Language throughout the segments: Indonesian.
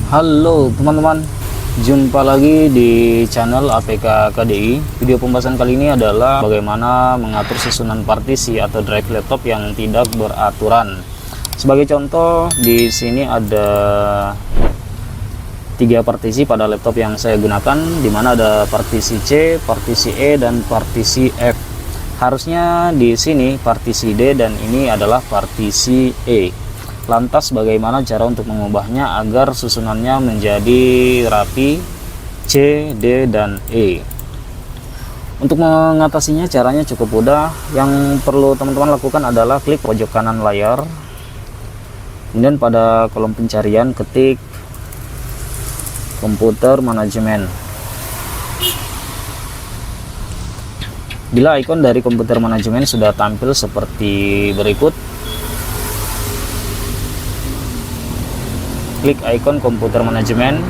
Halo teman-teman, jumpa lagi di channel APK KDI. Video pembahasan kali ini adalah bagaimana mengatur susunan partisi atau drive laptop yang tidak beraturan. Sebagai contoh, di sini ada 3 partisi pada laptop yang saya gunakan, di mana ada partisi C, partisi E, dan partisi F. Harusnya di sini partisi D dan ini adalah partisi E. Lantas bagaimana cara untuk mengubahnya agar susunannya menjadi rapi C, D, dan E? Untuk mengatasinya caranya cukup mudah. Yang perlu teman-teman lakukan adalah klik pojok kanan layar, kemudian pada kolom pencarian ketik komputer manajemen. Bila ikon dari komputer manajemen sudah tampil seperti berikut, klik ikon komputer manajemen.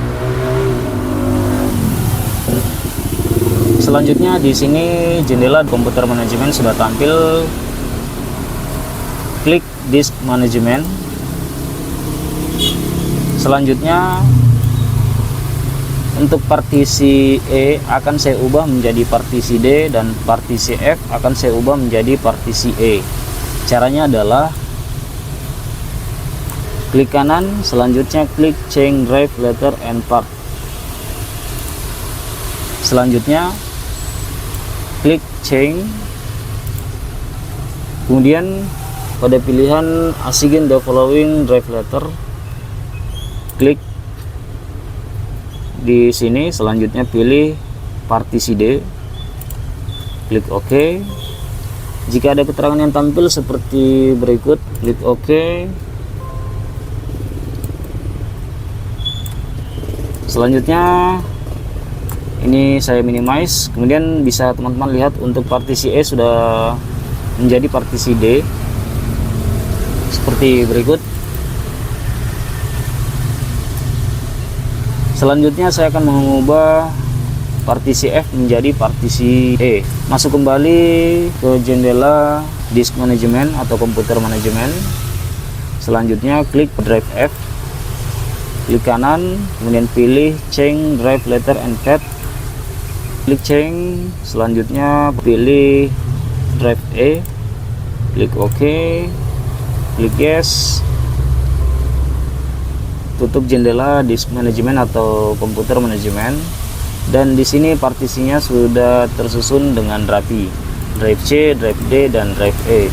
Selanjutnya di sini jendela komputer manajemen sudah tampil. Klik disk manajemen. Selanjutnya untuk partisi E akan saya ubah menjadi partisi D dan partisi F akan saya ubah menjadi partisi E. Caranya adalah klik kanan, selanjutnya klik change drive letter and part. Selanjutnya klik change, kemudian pada pilihan assign the following drive letter, klik di sini. Selanjutnya pilih partisi D, klik OK. Jika ada keterangan yang tampil seperti berikut, klik OK. Selanjutnya ini saya minimize, kemudian bisa teman-teman lihat untuk partisi E sudah menjadi partisi D seperti berikut. Selanjutnya saya akan mengubah partisi F menjadi partisi E. Masuk kembali ke jendela disk manajemen atau komputer manajemen. Selanjutnya klik drive F, klik kanan, kemudian pilih change drive letter and path, klik change. Selanjutnya pilih drive E, klik OK, klik yes. Tutup jendela disk manajemen atau komputer manajemen, dan di sini partisinya sudah tersusun dengan rapi, drive C, drive D, dan drive E.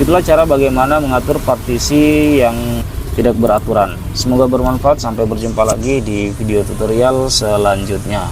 Itulah cara bagaimana mengatur partisi yang tidak beraturan. Semoga bermanfaat. Sampai berjumpa lagi di video tutorial selanjutnya.